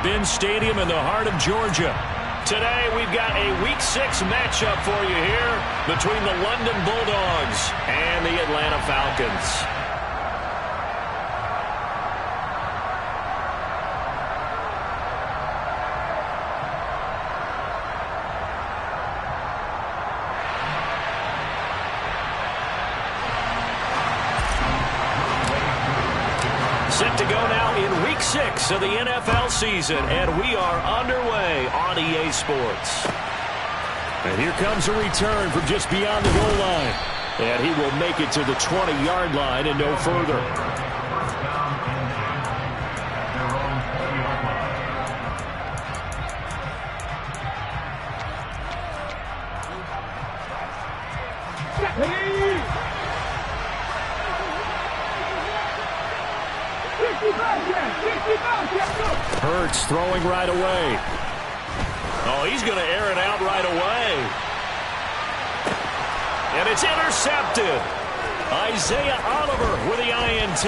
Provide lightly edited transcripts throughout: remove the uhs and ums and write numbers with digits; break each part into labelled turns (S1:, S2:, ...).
S1: Mercedes-Benz Stadium in the heart of Georgia. Today, we've got a Week 6 matchup for you here between the London Bulldogs and the Atlanta Falcons. Set to go now in Week 6 of the NFL season, and we are underway on EA Sports. And here comes a return from just beyond the goal line. And he will make it to the 20-yard line and no further. Hurts throwing right away. Oh, he's going to air it out right away. And it's intercepted. Isaiah Oliver with the INT.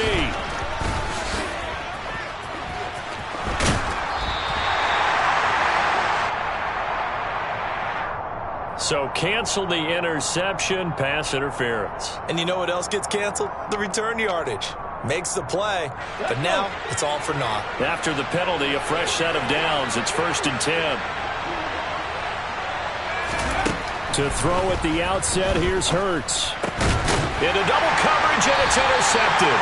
S1: So cancel the interception, pass interference.
S2: And you know what else gets canceled? The return yardage. Makes the play, but now it's all for naught.
S1: After the penalty, a fresh set of downs. It's 1st and 10. To throw at the outset, here's Hurts. Into double coverage, and it's intercepted.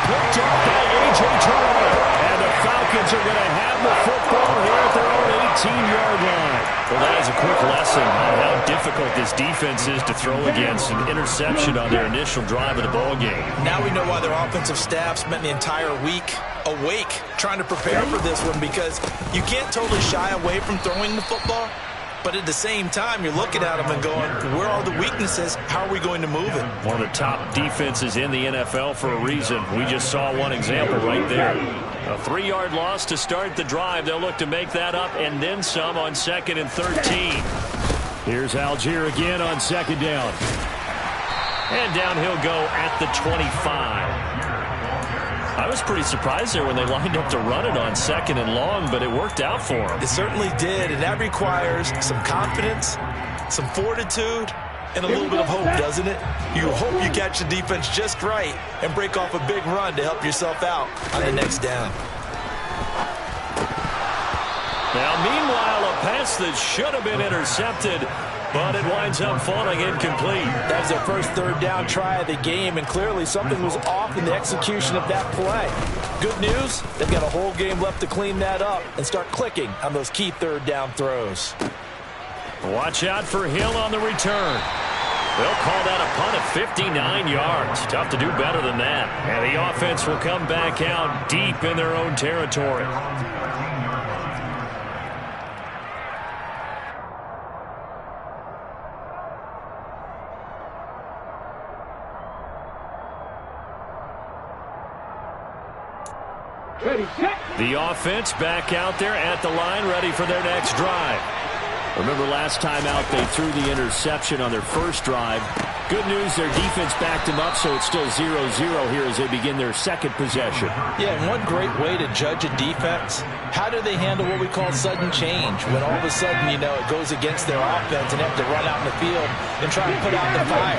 S1: Picked up by A.J. Terrell. And the Falcons are going to have the football here at their own 18-yard line. Well, that is a quick lesson on how difficult this defense is to throw against. An interception on their initial drive of the ball game.
S2: Now we know why their offensive staff spent the entire week awake trying to prepare for this one, because you can't totally shy away from throwing the football. But at the same time, you're looking at them and going, where are the weaknesses? How are we going to move it?
S1: One of the top defenses in the NFL for a reason. We just saw one example right there. A 3-yard loss to start the drive. They'll look to make that up and then some on 2nd and 13. Here's Algier again on 2nd down. And down he'll go at the 25. I was pretty surprised there when they lined up to run it on 2nd and long, but it worked out for them.
S2: It certainly did, and that requires some confidence, some fortitude, and a little bit of hope, doesn't it? You hope you catch the defense just right and break off a big run to help yourself out on the next down.
S1: Now, meanwhile, a pass that should have been intercepted, but it winds up falling incomplete.
S3: That was their first 3rd down try of the game, and clearly something was off in the execution of that play. Good news, they've got a whole game left to clean that up and start clicking on those key 3rd down throws.
S1: Watch out for Hill on the return. They'll call that a punt of 59 yards. Tough to do better than that. And the offense will come back out deep in their own territory. The offense back out there at the line, ready for their next drive. Remember last time out they threw the interception on their first drive. Good news, their defense backed them up, so it's still 0-0 here as they begin their 2nd possession.
S3: Yeah, and one great way to judge a defense, how do they handle what we call sudden change? When all of a sudden, you know, it goes against their offense and they have to run out in the field and try to put out the fire.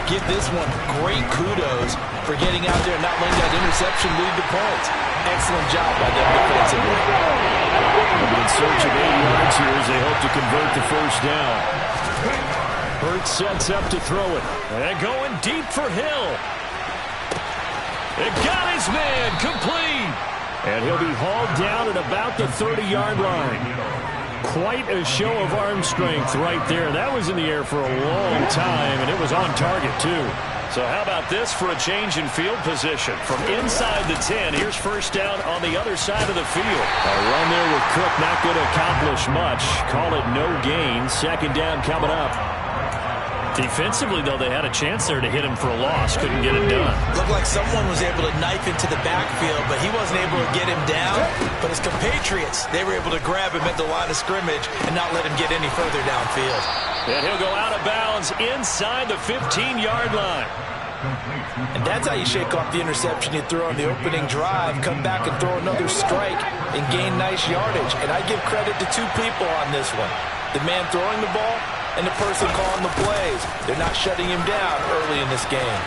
S3: Give this one great kudos for getting out there and not letting that interception lead to points. Excellent job by them defensively.
S1: In search of 8 yards here as they hope to convert the 1st down. Hurts sets up to throw it. And going deep for Hill. It got his man complete. And he'll be hauled down at about the 30-yard line. Quite a show of arm strength right there. That was in the air for a long time, and it was on target, too. So how about this for a change in field position? From inside the 10, here's 1st down on the other side of the field. A run there with Cook not going to accomplish much. Call it no gain. 2nd down coming up. Defensively, though, they had a chance there to hit him for a loss. Couldn't get it done.
S2: Looked like someone was able to knife into the backfield, but he wasn't able to get him down. But his compatriots, they were able to grab him at the line of scrimmage and not let him get any further downfield.
S1: And he'll go out of bounds inside the 15-yard line.
S3: And that's how you shake off the interception you threw on the opening drive, come back and throw another strike and gain nice yardage. And I give credit to two people on this one. The man throwing the ball and the person calling the plays. They're not shutting him down early in this game.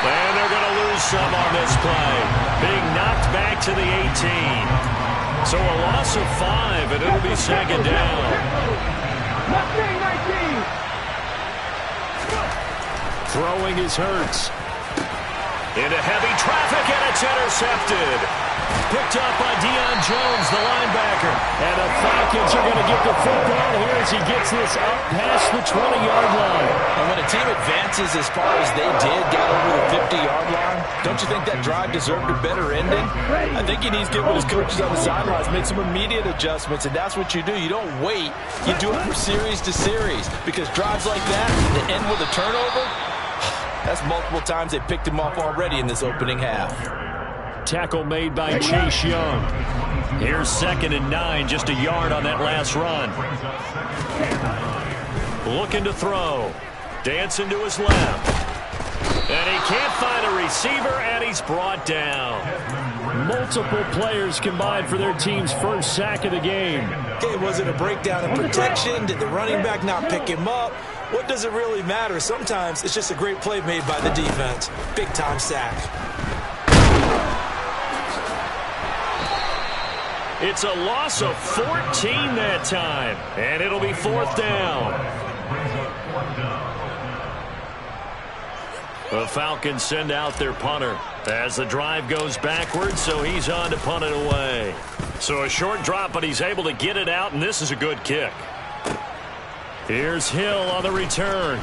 S1: And they're going to lose some on this play. Being knocked back to the 18. So a loss of 5, and it'll be second down. Throwing is Hurts. Into heavy traffic, and it's intercepted. Picked up by Deion Jones, the linebacker. And the Falcons are going to get the football here as he gets this up past the 20-yard line.
S3: And when a team advances as far as they did, got over the 50-yard line, don't you think that drive deserved a better ending? I think he needs to get with his coaches on the sidelines, make some immediate adjustments, and that's what you do. You don't wait. You do it from series to series, because drives like that, that end with a turnover, that's multiple times they picked him off already in this opening half.
S1: Tackle made by Chase Young. Here's 2nd and 9, just a yard on that last run. Looking to throw. Dancing to his left. And he can't find a receiver, and he's brought down. Multiple players combined for their team's first sack of the game.
S2: Okay, was it a breakdown in protection? Did the running back not pick him up? What does it really matter? Sometimes it's just a great play made by the defense. Big-time sack.
S1: It's a loss of 14 that time, and it'll be 4th down. The Falcons send out their punter as the drive goes backwards, so he's on to punt it away. So a short drop, but he's able to get it out, and this is a good kick. Here's Hill on the return.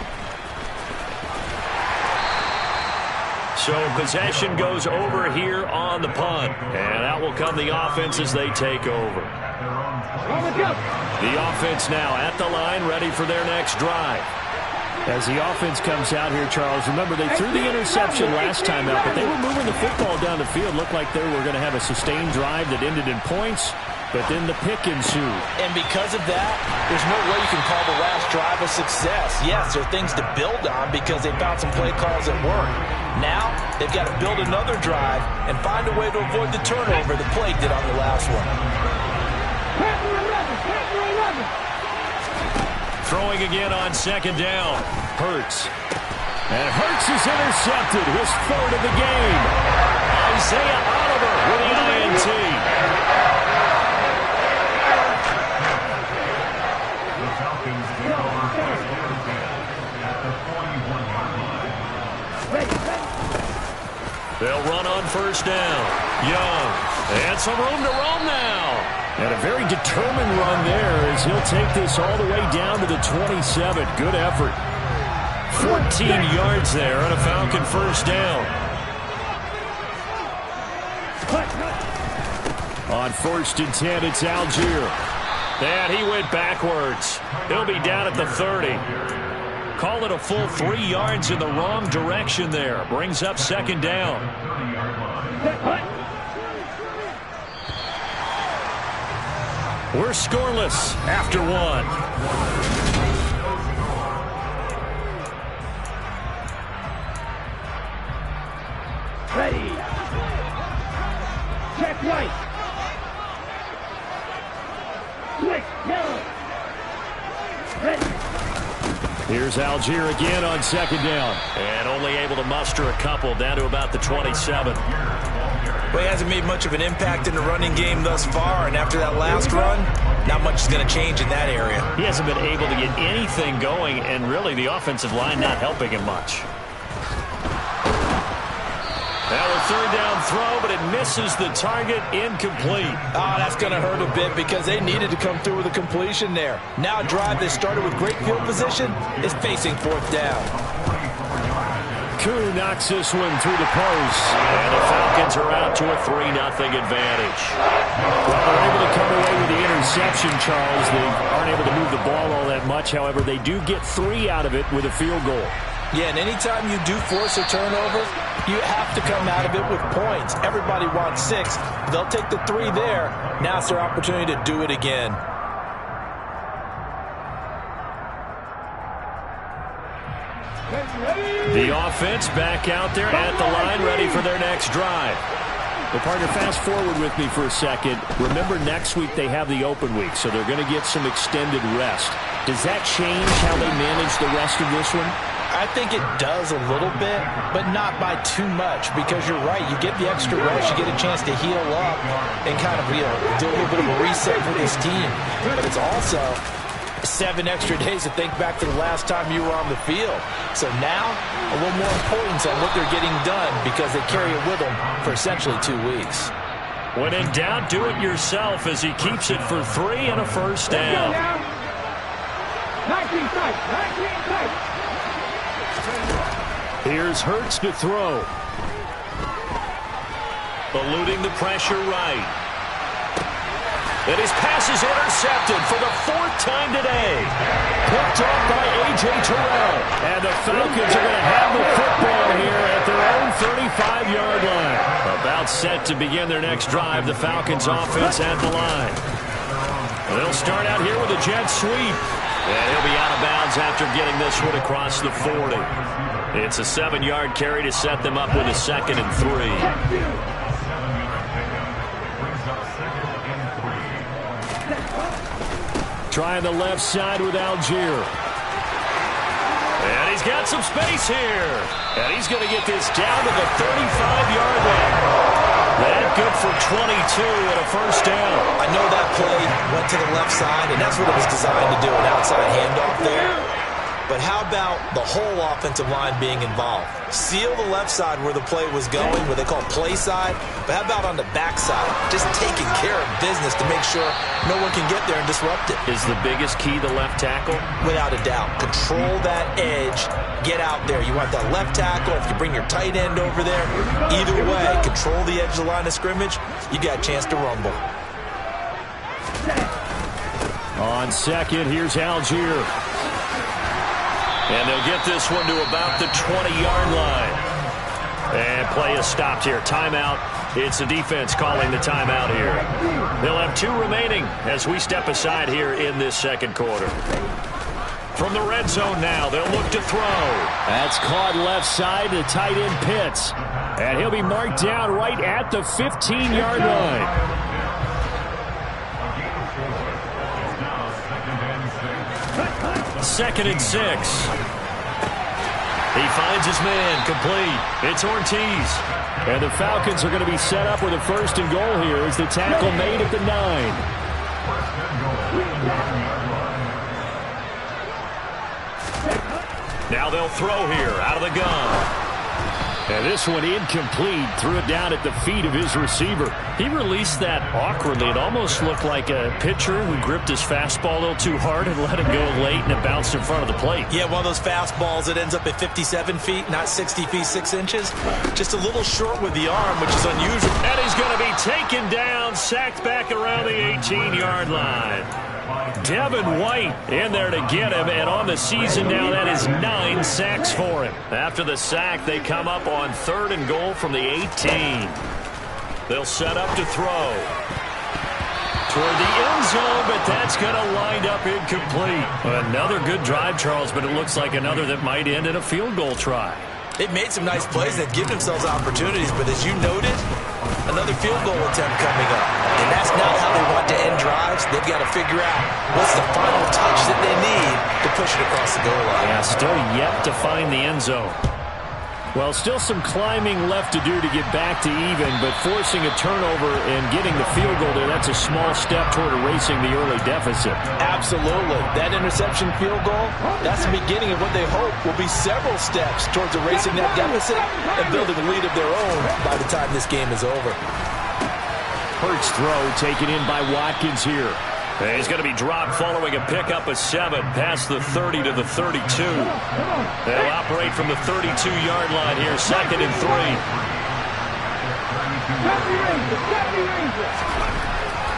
S1: So possession goes over here on the punt. And out will come the offense as they take over. The offense now at the line, ready for their next drive. As the offense comes out here, Charles, remember they threw the interception last time out, but they were moving the football down the field. Looked like they were going to have a sustained drive that ended in points, but then the pick ensued.
S3: And because of that, there's no way you can call the last drive a success. Yes, there are things to build on because they found some play calls that work. Now, they've got to build another drive and find a way to avoid the turnover the play did on the last one.
S1: Throwing again on 2nd down. Hurts. And Hurts is intercepted. His 3rd of the game. Isaiah Oliver with the INT. They'll run on 1st down. Young. And some room to roam now. And a very determined run there as he'll take this all the way down to the 27. Good effort. 14 yards there on a Falcon 1st down. On 1st and 10, it's Algier. And he went backwards. He'll be down at the 30. Call it a full 3 yards in the wrong direction there. Brings up 2nd down. We're scoreless after 1.
S4: Ready. Check right. Quick, yellow. Ready.
S1: Here's Algier again on 2nd down. And only able to muster a couple down to about the 27.
S2: Well, he hasn't made much of an impact in the running game thus far, and after that last run, not much is going to change in that area.
S1: He hasn't been able to get anything going, and really the offensive line not helping him much. Now a 3rd down throw, but it misses the target, incomplete.
S3: Oh, that's going to hurt a bit because they needed to come through with a completion there. Now a drive that started with great field position is facing 4th down.
S1: Koo knocks this one through the post. And the Falcons are out to a 3-0 advantage. Well, they're able to come away with the interception, Charles. They aren't able to move the ball all that much. However, they do get 3 out of it with a field goal.
S3: Yeah, and anytime you do force a turnover, you have to come out of it with points. Everybody wants 6. They'll take the 3 there. Now it's their opportunity to do it again.
S1: The offense back out there at the line, ready for their next drive. Well, partner, fast forward with me for a second. Remember, next week they have the open week, so they're going to get some extended rest. Does that change how they manage the rest of this one?
S3: I think it does a little bit, but not by too much, because you're right. You get the extra rest, you get a chance to heal up and kind of, do a little bit of a reset for this team. But it's also 7 extra days to think back to the last time you were on the field. So now, a little more importance on what they're getting done, because they carry it with them for essentially 2 weeks.
S1: When in doubt, do it yourself as he keeps it for 3 and a first down.
S4: 19 tight, 19 tight.
S1: Here's Hurts to throw. Eluding the pressure right. And his pass is intercepted for the 4th time today. Picked off by A.J. Terrell. And the Falcons are going to have the football here at their own 35-yard line. About set to begin their next drive, the Falcons offense at the line. They'll start out here with a jet sweep. And he'll be out of bounds after getting this one across the 40. It's a 7-yard carry to set them up with a 2nd and 3. Trying the left side with Algier. And he's got some space here. And he's going to get this down to the 35-yard line. That good for 22 and a first down.
S2: I know that play went to the left side, and that's what it was designed to do, an outside handoff there. But how about the whole offensive line being involved? Seal the left side where the play was going, what they call play side. But how about on the back side? Just taking care of business to make sure no one can get there and disrupt it.
S1: Is the biggest key the left tackle?
S2: Without a doubt. Control that edge. Get out there. You want that left tackle. If you bring your tight end over there, either way, control the edge of the line of scrimmage, you got a chance to rumble.
S1: On second, here's Algier. And they'll get this one to about the 20-yard line. And play is stopped here. Timeout. It's the defense calling the timeout here. They'll have 2 remaining as we step aside here in this second quarter. From the red zone now, they'll look to throw. That's caught left side to tight end Pitts. And he'll be marked down right at the 15-yard line. Second and 6. He finds his man, complete. It's Ortiz. And the Falcons are going to be set up with a 1st and goal here as the tackle made at the 9. Now they'll throw here out of the gun. And this one incomplete. Threw it down at the feet of his receiver. He released that awkwardly. It almost looked like a pitcher who gripped his fastball a little too hard and let it go late, and it bounced in front of the plate.
S2: Yeah, one of those fastballs that ends up at 57 feet, not 60 feet, 6 inches. Just a little short with the arm, which is unusual.
S1: And he's going to be taken down, sacked back around the 18-yard line. Devin White in there to get him, and on the season now, that is 9 sacks for him. After the sack, they come up on 3rd and goal from the 18. They'll set up to throw. Toward the end zone, but that's going to wind up incomplete. Another good drive, Charles, but it looks like another that might end in a field goal try.
S2: They've made some nice plays. They've given themselves opportunities, but as you noted, another field goal attempt coming up. And that's not how they want to end drives. They've got to figure out what's the final touch that they need to push it across the goal line.
S1: Yeah, still yet to find the end zone. Well, still some climbing left to do to get back to even, but forcing a turnover and getting the field goal there, that's a small step toward erasing the early deficit.
S3: Absolutely. That interception field goal, that's the beginning of what they hope will be several steps towards erasing that deficit and building a lead of their own by the time this game is over.
S1: Hurts throw taken in by Watkins here. And he's going to be dropped following a pickup of 7 past the 30 to the 32. They'll operate from the 32-yard line here, 2nd and 3.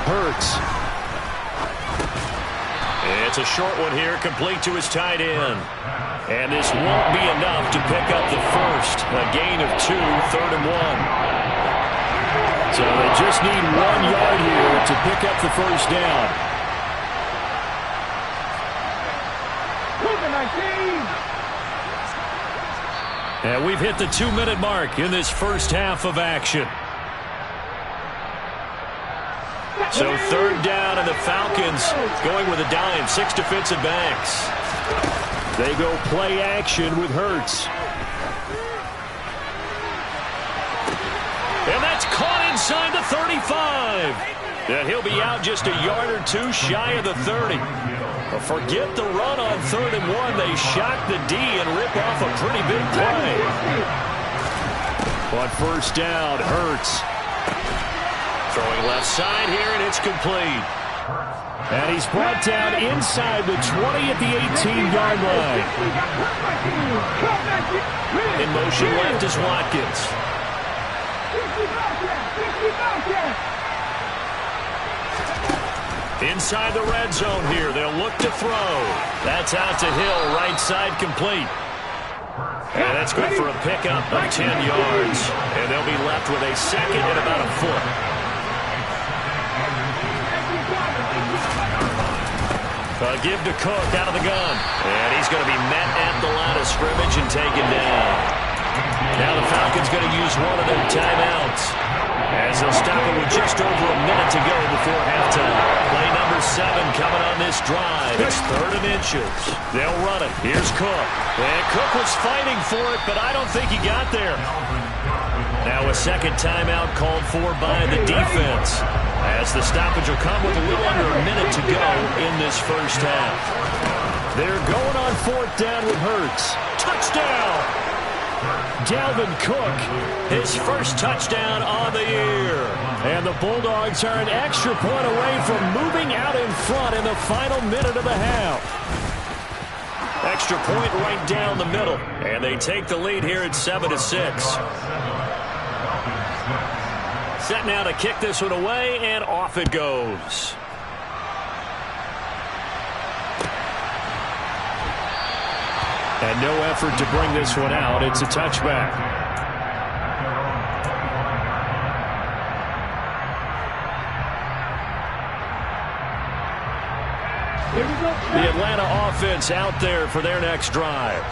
S1: Hurts. It's a short one here, complete to his tight end. And this won't be enough to pick up the first. A gain of 2, 3rd and 1. So they just need 1 yard here to pick up the first down. And we've hit the 2-minute mark in this first half of action. So third down, and the Falcons going with a dime. 6 defensive backs. They go play action with Hurts. And that's caught inside the 35. And he'll be out just a yard or two shy of the 30. But forget the run on 3rd and 1. They shock the D and rip off a pretty big play. On first down, Hurts. Throwing left side here, and it's complete. And he's brought down inside the 20 at the 18-yard line. In motion left is Watkins. Inside the red zone here. They'll look to throw. That's out to Hill. Right side complete. And that's good for a pickup of 10 yards. And they'll be left with a second and about a foot. A give to Cook out of the gun. And he's going to be met at the line of scrimmage and taken down. Now the Falcons going to use one of their timeouts, as they'll stop it with just over a minute to go before halftime. Play number 7 coming on this drive. It's 3rd and inches. They'll run it. Here's Cook. And Cook was fighting for it, but I don't think he got there. Now a second timeout called for by the defense, as the stoppage will come with a little under a minute to go in this first half. They're going on 4th down with Hurts. Touchdown! Dalvin Cook, his first touchdown on the year. And the Bulldogs are an extra point away from moving out in front in the final minute of the half. Extra point right down the middle. And they take the lead here at 7-6. Set now to kick this one away, and off it goes. And no effort to bring this one out. It's a touchback. The Atlanta offense out there for their next drive.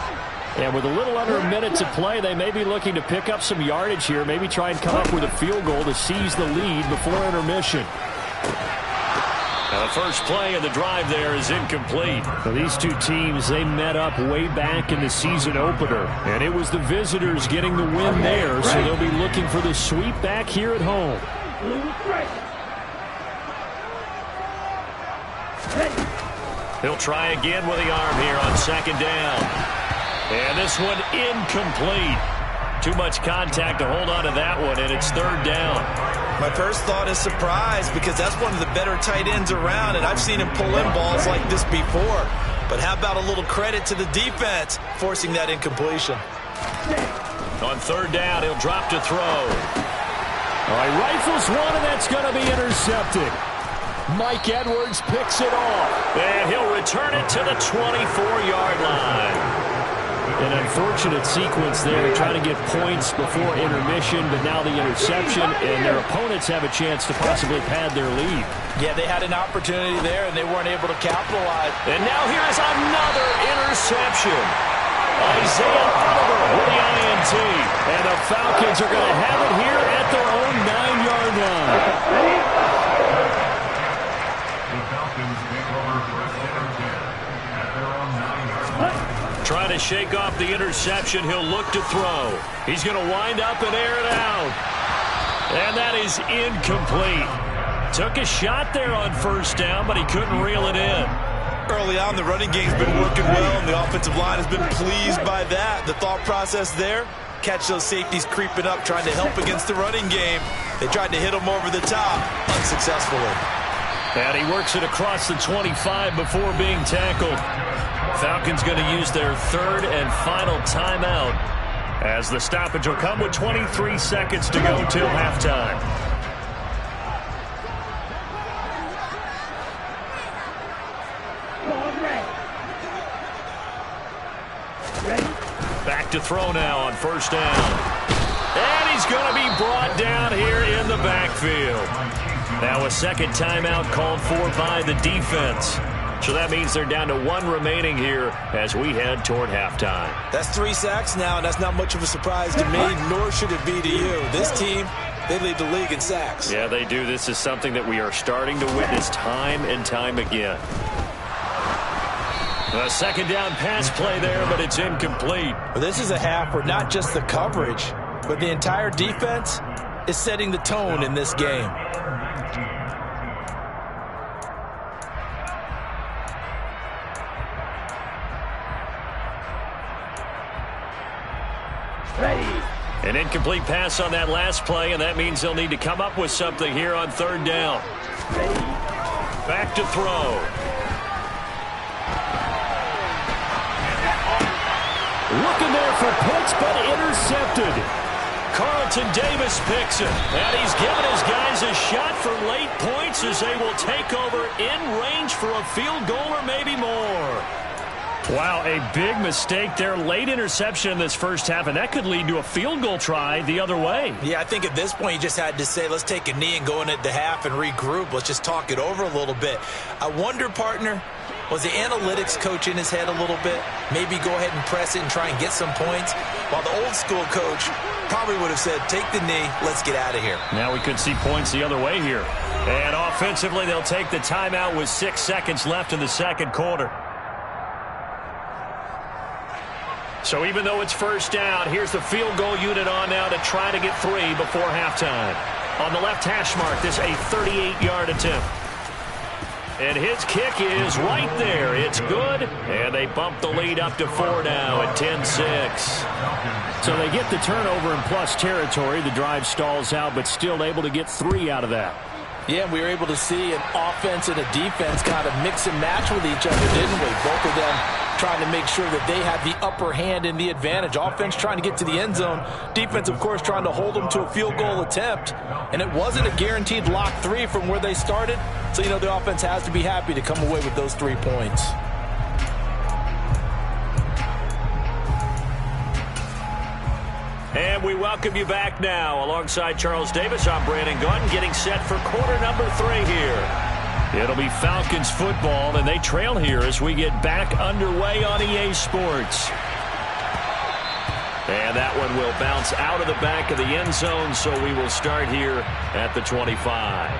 S1: And with a little under a minute to play, they may be looking to pick up some yardage here, maybe try and come up with a field goal to seize the lead before intermission. Now the first play of the drive there is incomplete. So these two teams, they met up way back in the season opener, and it was the visitors getting the win there, so they'll be looking for the sweep back here at home. He'll try again with the arm here on 2nd down. And this one incomplete. Too much contact to hold on to that one, and it's 3rd down.
S2: My first thought is surprise, because that's one of the better tight ends around, and I've seen him pull in balls like this before. But how about a little credit to the defense forcing that incompletion?
S1: On 3rd down, he'll drop to throw. All right, rifles one, and that's going to be intercepted. Mike Edwards picks it off, and he'll return it to the 24-yard line. An unfortunate sequence there, trying to get points before intermission, but now the interception, and their opponents have a chance to possibly pad their lead.
S2: Yeah, they had an opportunity there, and they weren't able to capitalize.
S1: And now here's another interception. Isaiah Oliver with the INT. And the Falcons are going to have it here at their own 9-yard line. Trying to shake off the interception. He'll look to throw. He's going to wind up and air it out. And that is incomplete. Took a shot there on 1st down, but he couldn't reel it in.
S2: Early on, the running game's been working well, and the offensive line has been pleased by that. The thought process there, catch those safeties creeping up, trying to help against the running game. They tried to hit him over the top, unsuccessfully.
S1: And he works it across the 25 before being tackled. Falcons going to use their 3rd and final timeout, as the stoppage will come with 23 seconds to go till halftime. Back to throw now on 1st down. And he's going to be brought down here in the backfield. Now a second timeout called for by the defense. So that means they're down to 1 remaining here as we head toward halftime.
S2: That's 3 sacks now, and that's not much of a surprise to me, nor should it be to you. This team, they lead the league in sacks.
S1: Yeah, they do. This is something that we are starting to witness time and time again. A second down pass play there, but it's incomplete.
S2: Well, this is a half where not just the coverage, but the entire defense is setting the tone in this game.
S4: Ready.
S1: An incomplete pass on that last play, and that means they'll need to come up with something here on 3rd down.
S4: Ready.
S1: Back to throw. Looking there for Pitts, but intercepted. Carlton Davis picks it, and he's given his guys a shot for late points as they will take over in range for a field goal or maybe more. Wow, a big mistake there. Late interception in this first half, and that could lead to a field goal try the other way.
S2: Yeah, I think at this point you just had to say, let's take a knee and go into half and regroup. Let's just talk it over a little bit. I wonder, partner, was the analytics coach in his head a little bit? Maybe go ahead and press it and try and get some points? While the old school coach probably would have said, take the knee, let's get out of here.
S1: Now we could see points the other way here. And offensively, they'll take the timeout with 6 seconds left in the second quarter. So even though it's first down, here's the field goal unit on now to try to get 3 before halftime. On the left hash mark, this a 38-yard attempt. And his kick is right there. It's good. And they bump the lead up to 4 now at 10-6. So they get the turnover in plus territory. The drive stalls out, but still able to get 3 out of that.
S3: Yeah, we were able to see an offense and a defense kind of mix and match with each other, didn't we? Both of them trying to make sure that they have the upper hand and the advantage. Offense trying to get to the end zone. Defense, of course, trying to hold them to a field goal attempt. And it wasn't a guaranteed lock 3 from where they started. So, you know, the offense has to be happy to come away with those 3 points.
S1: And we welcome you back now. Alongside Charles Davis, I'm Brandon Gaudin, getting set for quarter number 3 here. It'll be Falcons football, and they trail here as we get back underway on EA Sports. And that one will bounce out of the back of the end zone, so we will start here at the 25.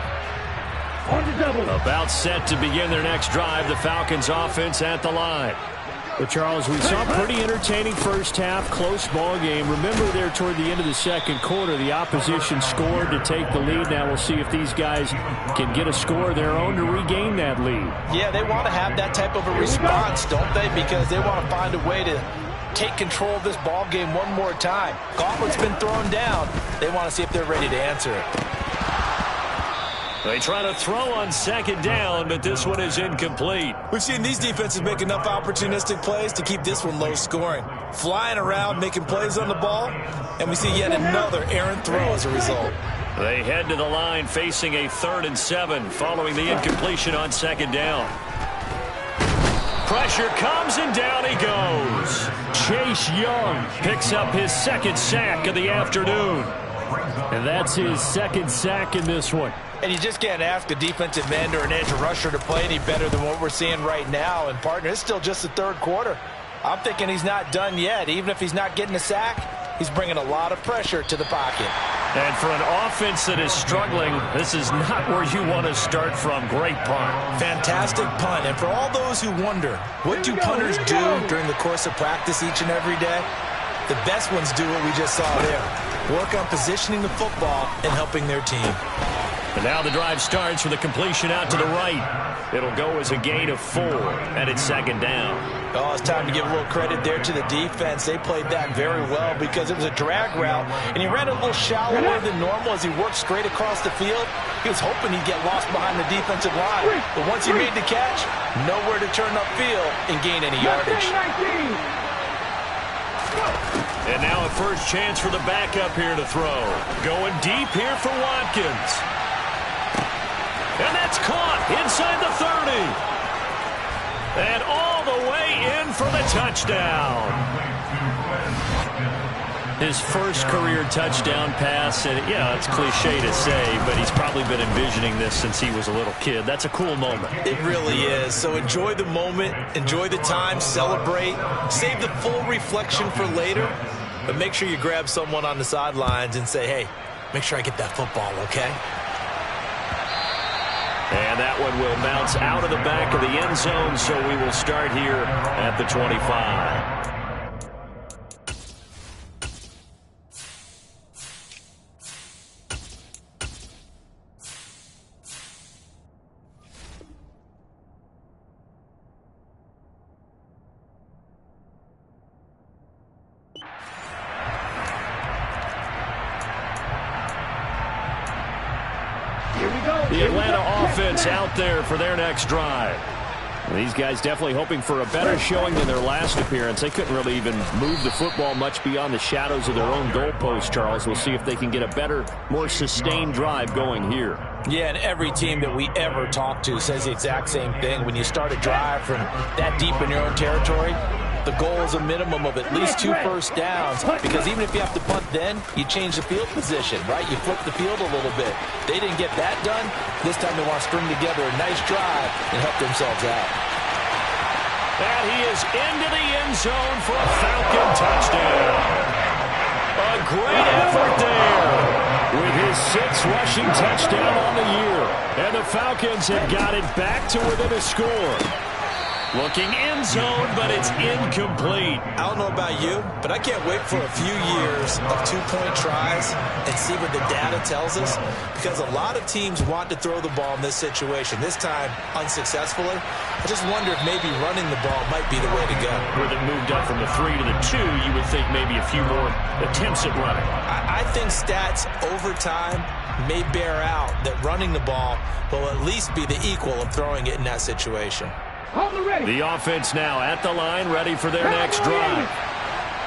S4: On the double.
S1: About set to begin their next drive, the Falcons offense at the line. Well, Charles, we saw a pretty entertaining first half, close ball game. Remember there toward the end of the second quarter, the opposition scored to take the lead. Now we'll see if these guys can get a score of their own to regain that lead.
S3: Yeah, they want to have that type of a response, don't they? Because they want to find a way to take control of this ball game one more time. Gauntlet's been thrown down. They want to see if they're ready to answer it.
S1: They try to throw on second down, but this one is incomplete.
S2: We've seen these defenses make enough opportunistic plays to keep this one low scoring. Flying around, making plays on the ball, and we see yet another errant throw as a result.
S1: They head to the line facing a 3rd and 7 following the incompletion on second down. Pressure comes and down he goes. Chase Young picks up his 2nd sack of the afternoon. And that's his 2nd sack in this one.
S3: And you just can't ask a defensive end or an edge rusher to play any better than what we're seeing right now. And, partner, it's still just the 3rd quarter. I'm thinking he's not done yet. Even if he's not getting a sack, he's bringing a lot of pressure to the pocket.
S1: And for an offense that is struggling, this is not where you want to start from. Great punt.
S2: Fantastic punt. And for all those who wonder, what do punters do during the course of practice each and every day? The best ones do what we just saw there. Work on positioning the football and helping their team.
S1: And now the drive starts with a completion out to the right. It'll go as a gain of 4, and it's 2nd down.
S3: Oh, it's time to give a little credit there to the defense. They played that very well because it was a drag route, and he ran a little shallower than normal as he worked straight across the field. He was hoping he'd get lost behind the defensive line. But once he made the catch, nowhere to turn upfield and gain any yardage.
S1: And now a first chance for the backup here to throw. Going deep here for Watkins. And that's caught inside the 30. And all the way in for the touchdown. His first career touchdown pass, and yeah, it's cliche to say, but he's probably been envisioning this since he was a little kid. That's a cool moment.
S2: It really is. So enjoy the moment, enjoy the time, celebrate, save the full reflection for later, but make sure you grab someone on the sidelines and say, hey, make sure I get that football, okay?
S1: And that one will bounce out of the back of the end zone, so we will start here at the 25. The Atlanta offense out there for their next drive. These guys definitely hoping for a better showing than their last appearance. They couldn't really even move the football much beyond the shadows of their own goalpost, Charles. We'll see if they can get a better, more sustained drive going here.
S3: Yeah, and every team that we ever talk to says the exact same thing. When you start a drive from that deep in your own territory, the goal is a minimum of at least 2 first downs, because even if you have to punt then, you change the field position, right? You flip the field a little bit. They didn't get that done. This time they want to string together a nice drive and help themselves out.
S1: And he is into the end zone for a Falcon touchdown. A great effort there with his 6th rushing touchdown on the year. And the Falcons have got it back to within a score. Looking end zone, but it's incomplete.
S2: I don't know about you, but I can't wait for a few years of 2-point tries and see what the data tells us, because a lot of teams want to throw the ball in this situation, this time unsuccessfully. I just wonder if maybe running the ball might be the way to go.
S1: With it moved up from the 3 to the 2, you would think maybe a few more attempts at running.
S2: I think stats over time may bear out that running the ball will at least be the equal of throwing it in that situation.
S1: The offense now at the line, ready for their next drive.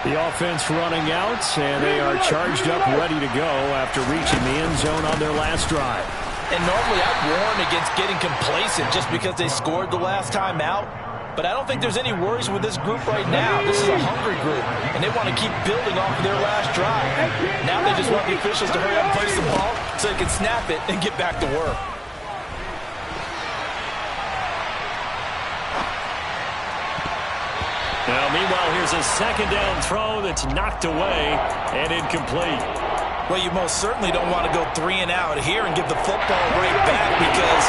S1: The offense running out, and they are charged up, ready to go after reaching the end zone on their last drive.
S3: And normally I'd warn against getting complacent just because they scored the last time out. But I don't think there's any worries with this group right now. This is a hungry group, and they want to keep building off of their last drive. Now they just want the officials to hurry up and place the ball so they can snap it and get back to work.
S1: Now, meanwhile, here's a second down throw that's knocked away and incomplete.
S2: Well, you most certainly don't want to go 3 and out here and give the football right back, because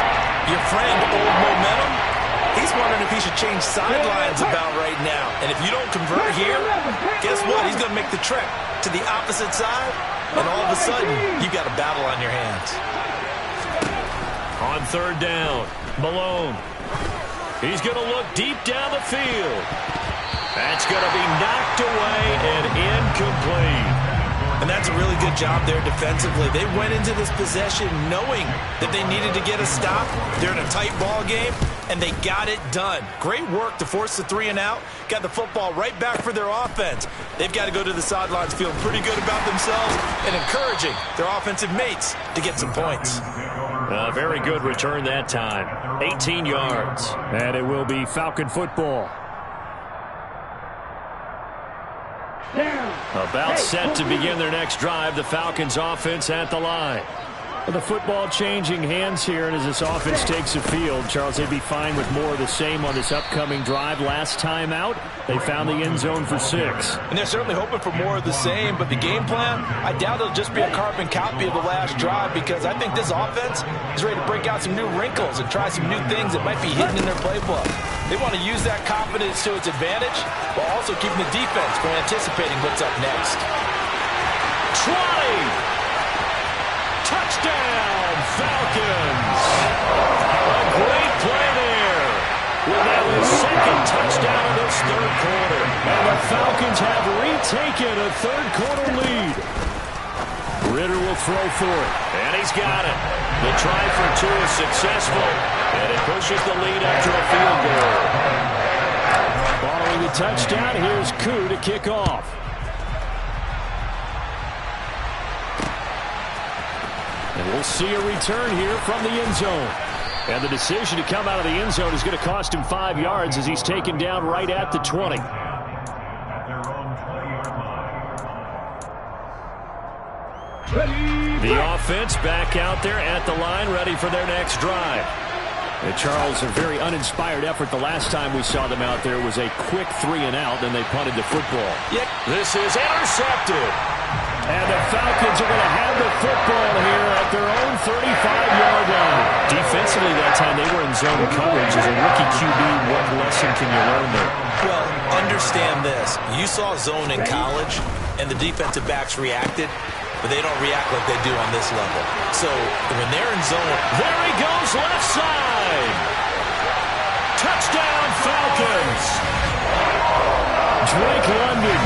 S2: your friend, Old Momentum, he's wondering if he should change sidelines about right now. And if you don't convert here, guess what? He's going to make the trek to the opposite side, and all of a sudden, you got a battle on your hands.
S1: On 3rd down, Malone. He's going to look deep down the field. That's going to be knocked away and incomplete.
S2: And that's a really good job there defensively. They went into this possession knowing that they needed to get a stop. They're in a tight ball game, and they got it done. Great work to force the 3 and out. Got the football right back for their offense. They've got to go to the sidelines feeling pretty good about themselves and encouraging their offensive mates to get some points.
S1: A very good return that time. 18 yards. And it will be Falcon football. About set to begin their next drive. The Falcons offense at the line. The football changing hands here, and as this offense takes the field, Charles, they'd be fine with more of the same on this upcoming drive. Last time out, they found the end zone for 6.
S3: And they're certainly hoping for more of the same, but the game plan, I doubt it'll just be a carbon copy of the last drive, because I think this offense is ready to break out some new wrinkles and try some new things that might be hidden in their playbook. They want to use that confidence to its advantage, while also keeping the defense from anticipating what's up next.
S1: Try! Touchdown, Falcons! A great play there. With that his 2nd touchdown of this 3rd quarter. And the Falcons have retaken a 3rd quarter lead. Ritter will throw for it. And he's got it. The try for 2 is successful. And it pushes the lead after a field goal. Following the touchdown, here's Koo to kick off. And we'll see a return here from the end zone. And the decision to come out of the end zone is going to cost him 5 yards as he's taken down right at the 20. The offense back out there at the line, ready for their next drive. And Charles, a very uninspired effort the last time we saw them out there was a quick 3-and-out, then they punted the football.
S3: Yep.
S1: This is intercepted. And the Falcons are going to have the football here at their own 35-yard line. Defensively that time, they were in zone coverage. As a rookie QB, what lesson can you learn there?
S2: Well, understand this. You saw zone in college, and the defensive backs reacted, but they don't react like they do on this level. So when they're in zone,
S1: there he goes left side. Touchdown Falcons. Drake London,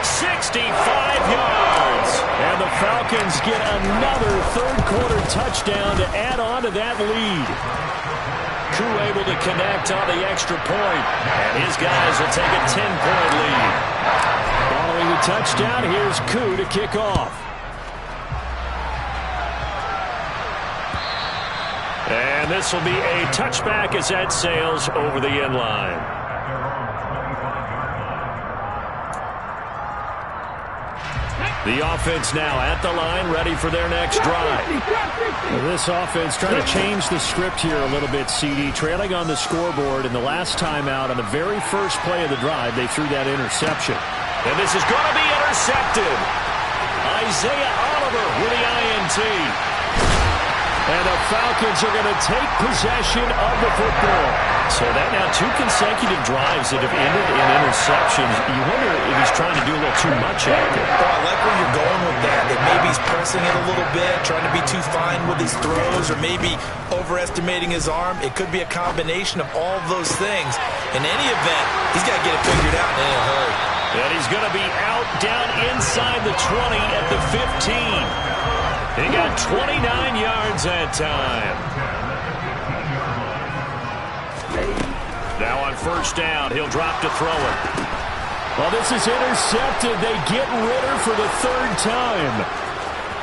S1: 65 yards. And the Falcons get another third-quarter touchdown to add on to that lead. Koo able to connect on the extra point, and his guys will take a 10-point lead. Following the touchdown, here's Koo to kick off. And this will be a touchback as that sails over the end line. The offense now at the line, ready for their next drive. This offense trying to change the script here a little bit, CD. Trailing on the scoreboard, and the last time out on the very first play of the drive, they threw that interception. And this is going to be intercepted. Isaiah Oliver with the INT. And the Falcons are going to take possession of the football. So that now 2 consecutive drives that have ended in interceptions. You wonder if he's trying to do a little too much out there.
S2: I like where you're going with that. That maybe he's pressing it a little bit, trying to be too fine with his throws, or maybe overestimating his arm. It could be a combination of all of those things. In any event, he's got to get it figured out in a hurry.
S1: And he's going to be out down inside the 20 at the 15. He got 29 yards that time. Now on first down, he'll drop to throw it. Well, this is intercepted. They get Ritter for the third time.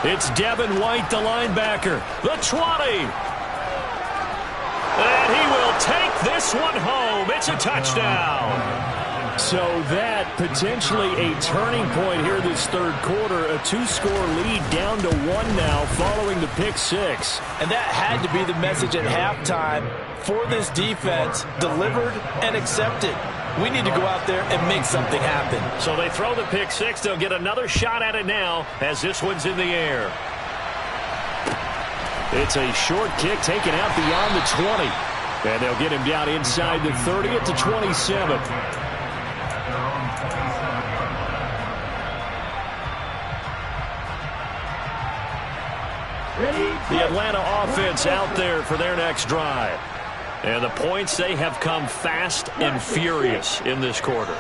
S1: It's Devin White, the linebacker. The 20. And he will take this one home. It's a touchdown. So that potentially a turning point here this third quarter. A 2-score lead down to 1 now following the pick 6.
S2: And that had to be the message at halftime for this defense. Delivered and accepted. We need to go out there and make something happen.
S1: So they throw the pick 6. They'll get another shot at it now as this one's in the air. It's a short kick taken out beyond the 20. And they'll get him down inside the 30 at the 27. The Atlanta offense out there for their next drive. And the points, they have come fast and furious in this quarter.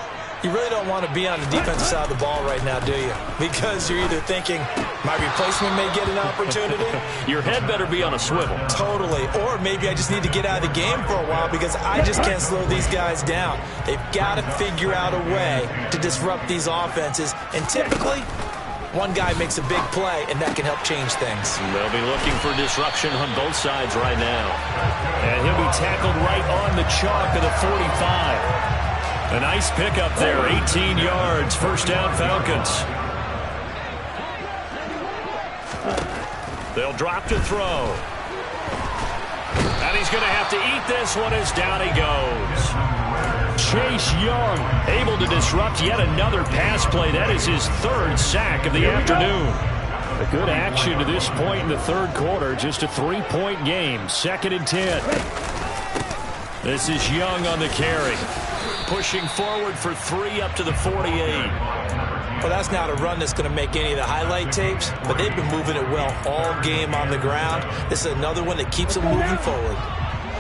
S2: You really don't want to be on the defensive side of the ball right now, do you? Because you're either thinking, my replacement may get an opportunity.
S1: Your head better be on a swivel.
S2: Totally. Or maybe I just need to get out of the game for a while because I just can't slow these guys down. They've got to figure out a way to disrupt these offenses. And typically, one guy makes a big play, and that can help change things.
S1: They'll be looking for disruption on both sides right now. And he'll be tackled right on the chalk of the 45. A nice pickup there, 18 yards, first down Falcons. They'll drop to throw. And he's going to have to eat this one as down he goes. Chase Young able to disrupt yet another pass play. That is his third sack of the afternoon. A good action to this point in the third quarter. Just a 3-point game. 2nd and 10. This is Young on the carry. Pushing forward for 3 up to the 48.
S2: Well, that's not a run that's going to make any of the highlight tapes, but they've been moving it well all game on the ground. This is another one that keeps them moving forward.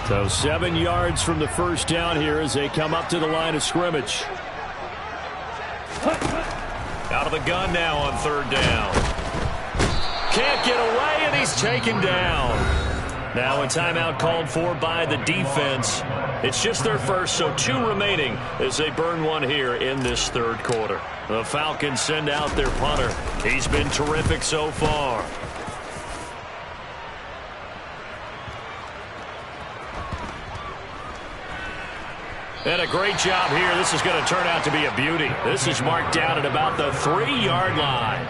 S1: So 7 yards from the first down here as they come up to the line of scrimmage. Out of the gun now on third down. Can't get away, and he's taken down. Now a timeout called for by the defense. It's just their first, so 2 remaining as they burn one here in this third quarter. The Falcons send out their punter. He's been terrific so far. And a great job here. This is going to turn out to be a beauty. This is marked down at about the 3-yard line.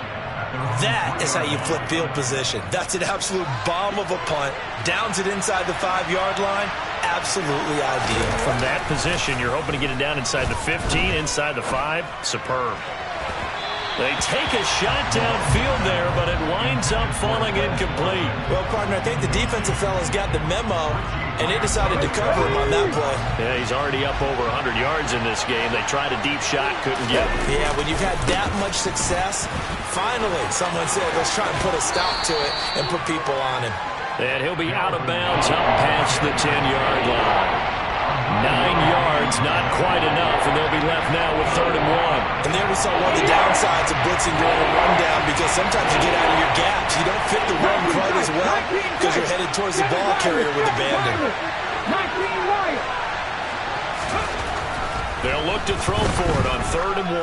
S2: That is how you flip field position. That's an absolute bomb of a punt. Downs it inside the 5-yard line. Absolutely ideal.
S1: From that position, you're hoping to get it down inside the 15, inside the 5. Superb. They take a shot downfield there, but it winds up falling incomplete.
S2: Well, partner, I think the defensive fellas got the memo, and they decided to cover him on that play.
S1: Yeah, he's already up over 100 yards in this game. They tried a deep shot, couldn't get it.
S2: Yeah, when you've had that much success, finally someone said, let's try and put a stop to it and put people on him.
S1: And he'll be out of bounds up past the 10-yard line. 9 yards, not quite enough, and they'll be left now with 3rd and 1.
S2: And there we saw one of the downsides of blitzing during a rundown, because sometimes you get out of your gaps. You don't fit the run quite as well because you're headed towards the ball carrier with abandon.
S1: They'll look to throw for it on 3rd and 1.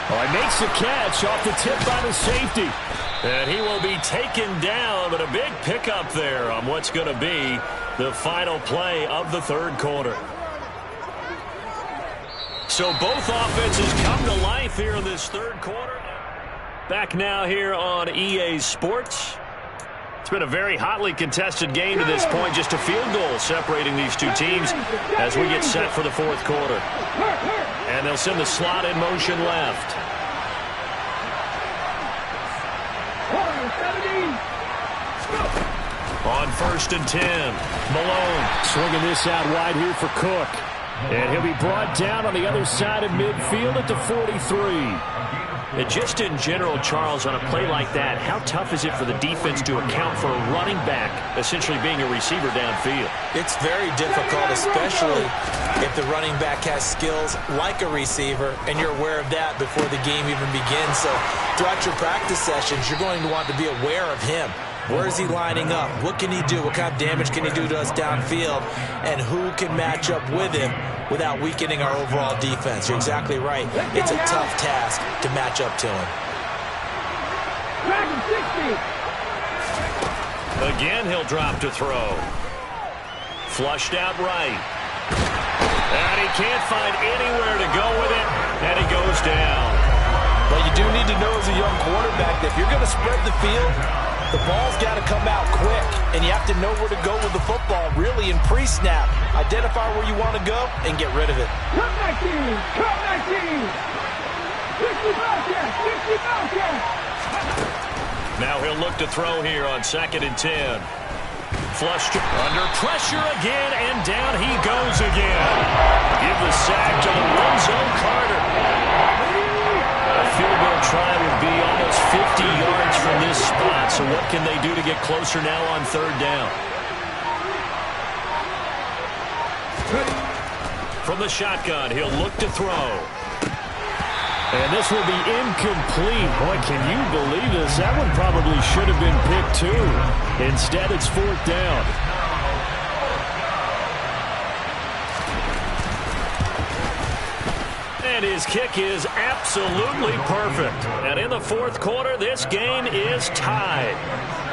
S1: Oh, he makes the catch off the tip by the safety. And he will be taken down, but a big pickup there on what's going to be the final play of the 3rd quarter. So both offenses come to life here in this 3rd quarter. Back now here on EA Sports. It's been a very hotly contested game to this point. Just a field goal separating these two teams as we get set for the 4th quarter. And they'll send the slot in motion left. On 1st and 10, Malone swinging this out wide here for Cook. And he'll be brought down on the other side of midfield at the 43. And just in general, Charles, on a play like that, how tough is it for the defense to account for a running back essentially being a receiver downfield?
S2: It's very difficult, especially if the running back has skills like a receiver, and you're aware of that before the game even begins. So throughout your practice sessions, you're going to want to be aware of him. Where is he lining up? What can he do? What kind of damage can he do to us downfield? And who can match up with him without weakening our overall defense? You're exactly right. It's a tough task to match up to him.
S1: Again, he'll drop to throw. Flushed out right. And he can't find anywhere to go with it, and he goes down.
S3: But you do need to know as a young quarterback that if you're going to spread the field, the ball's got to come out quick, and you have to know where to go with the football, really, in pre-snap. Identify where you want to go and get rid of it.
S4: Cut 19! Cut 19! 60 Bobcats! 60 Bobcats!
S1: Now he'll look to throw here on 2nd and 10. Flushed under pressure again, and down he goes again. Give the sack to the one-zone Carter. A field goal try would be almost 50 yards from this spot. So what can they do to get closer now on 3rd down? From the shotgun, he'll look to throw. And this will be incomplete. Boy, can you believe this? That one probably should have been picked too. Instead, it's 4th down. And his kick is absolutely perfect. And in the 4th quarter, this game is tied.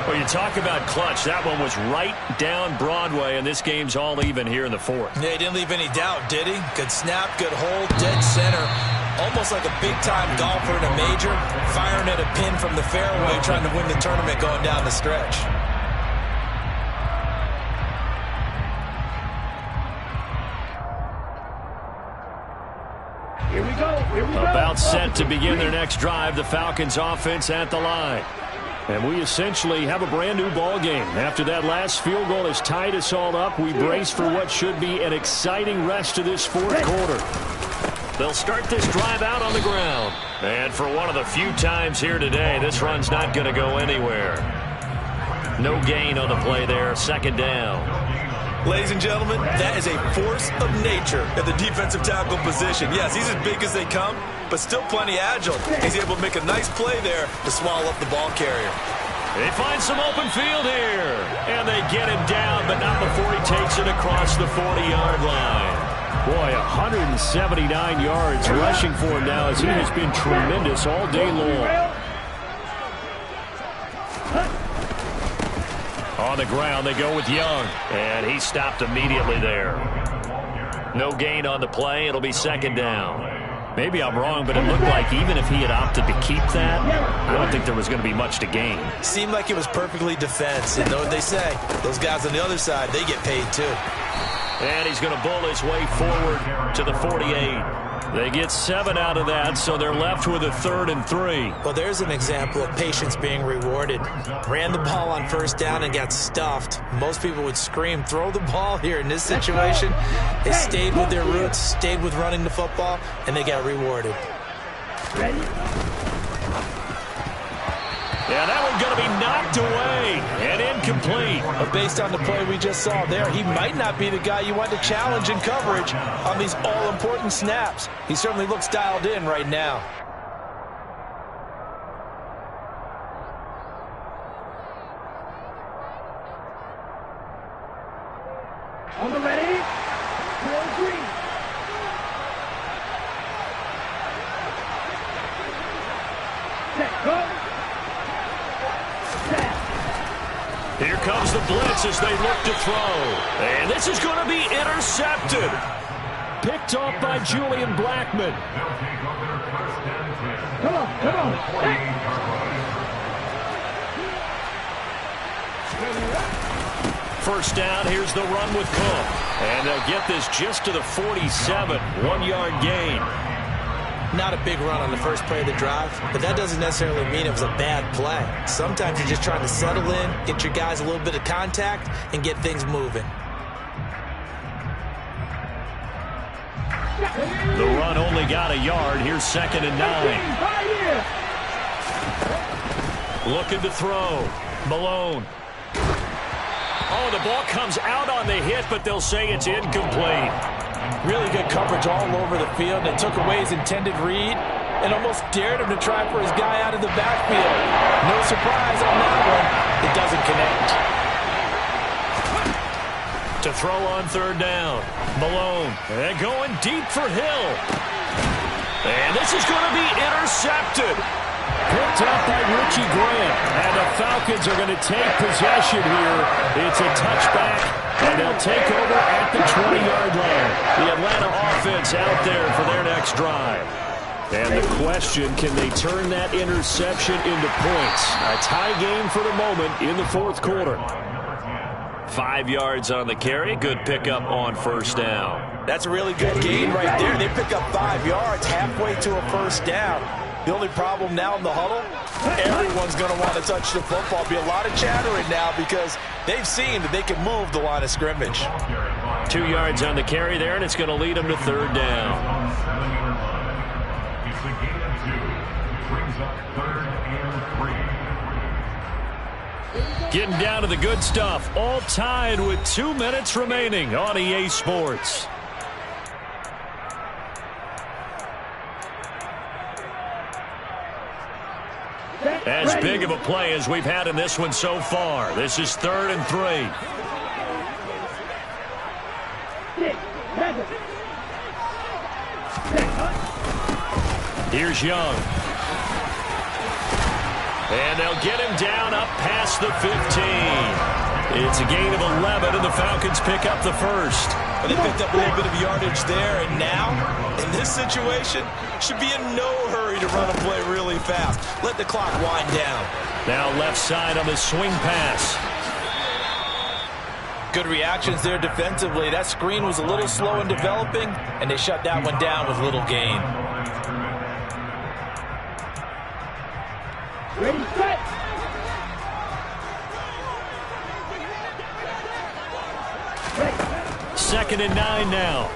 S1: Well, you talk about clutch. That one was right down Broadway, and this game's all even here in the 4th.
S2: Yeah, he didn't leave any doubt, did he? Good snap, good hold, dead center. Almost like a big-time golfer in a major, firing at a pin from the fairway, trying to win the tournament going down the stretch.
S4: Here we go. Here we go.
S1: About set to begin their next drive, the Falcons offense at the line. And we essentially have a brand new ball game. After that last field goal has tied us all up, we brace for what should be an exciting rest of this 4th quarter. They'll start this drive out on the ground. And for one of the few times here today, this run's not going to go anywhere. No gain on the play there, 2nd down.
S2: Ladies and gentlemen, that is a force of nature at the defensive tackle position. Yes, he's as big as they come, but still plenty agile. He's able to make a nice play there to swallow up the ball carrier.
S1: They find some open field here. And they get him down, but not before he takes it across the 40-yard line. Boy, 179 yards rushing for him now as he has been tremendous all day long. On the ground, they go with Young. And he stopped immediately there. No gain on the play. It'll be 2nd down. Maybe I'm wrong, but it looked like even if he had opted to keep that, I don't think there was going to be much to gain.
S2: Seemed like it was perfectly defense. And know what they say? Those guys on the other side, they get paid too.
S1: And he's going to bull his way forward to the 48. They get 7 out of that, so they're left with a 3rd and 3.
S2: Well, there's an example of patience being rewarded. Ran the ball on first down and got stuffed. Most people would scream, throw the ball here. In this situation, they stayed with their roots, stayed with running the football, and they got rewarded.
S4: Ready?
S1: Yeah, that one's going to be knocked away and incomplete.
S3: But based on the play we just saw there, he might not be the guy you want to challenge in coverage on these all-important snaps. He certainly looks dialed in right now.
S4: On the ready? 2 3. Set, go.
S1: Here comes the blitz as they look to throw. And this is going to be intercepted. Picked off by Julian Blackmon.
S4: Come on, come on. Hey.
S1: First down, here's the run with Cook. And they'll get this just to the 47, 1-yard gain.
S2: Not a big run on the first play of the drive, but that doesn't necessarily mean it was a bad play. Sometimes you're just trying to settle in, get your guys a little bit of contact, and get things moving.
S1: The run only got a yard. Here's 2nd and 9. Looking to throw. Malone. Oh, the ball comes out on the hit, but they'll say it's incomplete.
S3: Really good coverage all over the field. They took away his intended read and almost dared him to try for his guy out of the backfield. No surprise on that one. It doesn't connect.
S1: To throw on 3rd down. Malone. And going deep for Hill. And this is going to be intercepted. Picked up by Richie Grant. And the Falcons are going to take possession here. It's a touchback, and they'll take over at the 20-yard line. The Atlanta offense out there for their next drive. And the question, can they turn that interception into points? A tie game for the moment in the 4th quarter. 5 yards on the carry. Good pickup on first down.
S3: That's a really good gain right there. They pick up 5 yards halfway to a first down. The only problem now in the huddle, everyone's going to want to touch the football. Be a lot of chattering now because they've seen that they can move the line of scrimmage.
S1: 2 yards on the carry there, and it's going to lead them to 3rd down. Getting down to the good stuff. All tied with 2 minutes remaining on EA Sports. As big of a play as we've had in this one so far. This is 3rd and 3.
S4: 6, 7.
S1: Here's Young. And they'll get him down up past the 15. It's a gain of 11, and the Falcons pick up the first.
S2: But they picked up a little bit of yardage there, and now, in this situation, should be in no hurry to run a play really fast. Let the clock wind down.
S1: Now left side on the swing pass.
S3: Good reactions there defensively. That screen was a little slow in developing, and they shut that one down with little gain.
S4: Ready, set.
S1: 2nd and 9 now.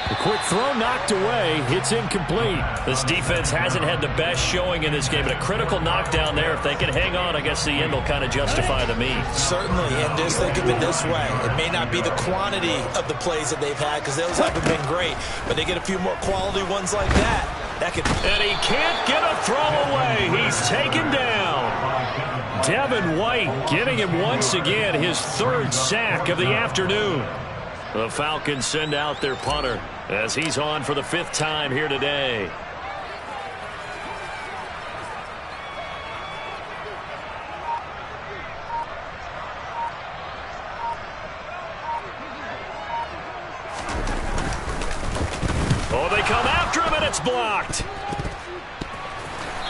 S1: The quick throw knocked away. It's incomplete. This defense hasn't had the best showing in this game, but a critical knockdown there. If they can hang on, I guess the end will kind of justify the means.
S2: Certainly, and just think of it this way. It may not be the quantity of the plays that they've had because those haven't been great, but they get a few more quality ones like that.
S1: And he can't get a throw away. He's taken down. Devin White getting him once again his 3rd sack of the afternoon. The Falcons send out their punter as he's on for the 5th time here today. That's blocked.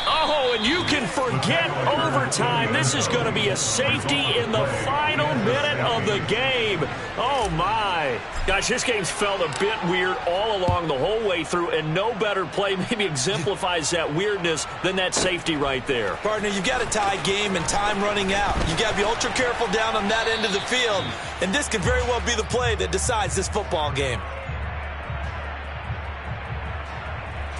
S1: Oh, and you can forget overtime. This is going to be a safety in the final minute of the game. Oh, my. Gosh, this game's felt a bit weird all along the whole way through, and no better play maybe exemplifies that weirdness than that safety right there.
S2: Partner, you've got a tie game and time running out. You've got to be ultra careful down on that end of the field, and this could very well be the play that decides this football game.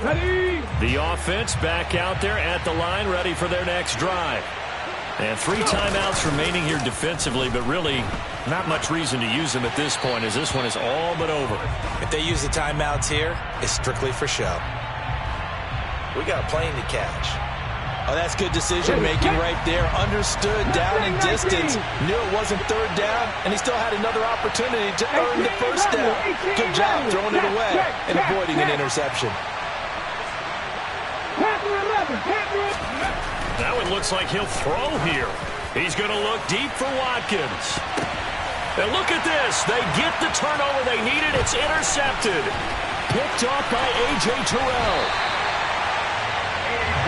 S4: Ready?
S1: The offense back out there at the line, ready for their next drive. And 3 timeouts remaining here defensively, but really not much reason to use them at this point, as this one is all but over.
S2: If they use the timeouts here, it's strictly for show. We got a plane to catch. Oh, that's good decision-making right there. Understood down and distance. Knew it wasn't third down, and he still had another opportunity to earn the first down. Good job throwing it away and avoiding an interception.
S1: Now it looks like he'll throw here. He's going to look deep for Watkins. And look at this. They get the turnover they needed. It's intercepted. Picked off by A.J. Terrell.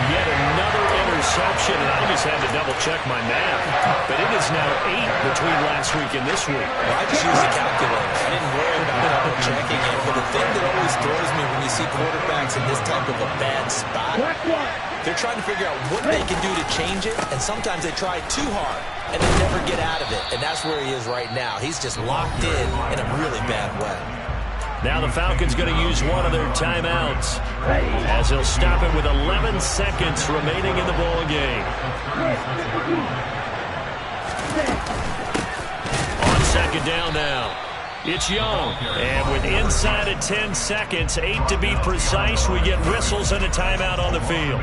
S1: Yet another interception, and I just had to double-check my math. But it is now 8 between last week and this week.
S2: Well, I just used the calculator. I didn't worry about double-checking it. But the thing that always throws me when you see quarterbacks in this type of a bad spot, they're trying to figure out what they can do to change it, and sometimes they try too hard, and they never get out of it. And that's where he is right now. He's just locked in a really bad way.
S1: Now the Falcons going to use one of their timeouts as they'll stop it with 11 seconds remaining in the ball game. On second down now, it's Young. And with inside of 10 seconds, 8 to be precise, we get whistles and a timeout on the field.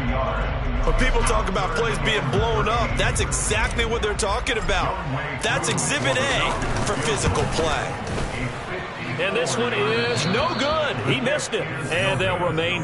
S2: When people talk about plays being blown up, that's exactly what they're talking about. That's Exhibit A for physical play.
S1: And this one is no good. He missed it. And they'll remain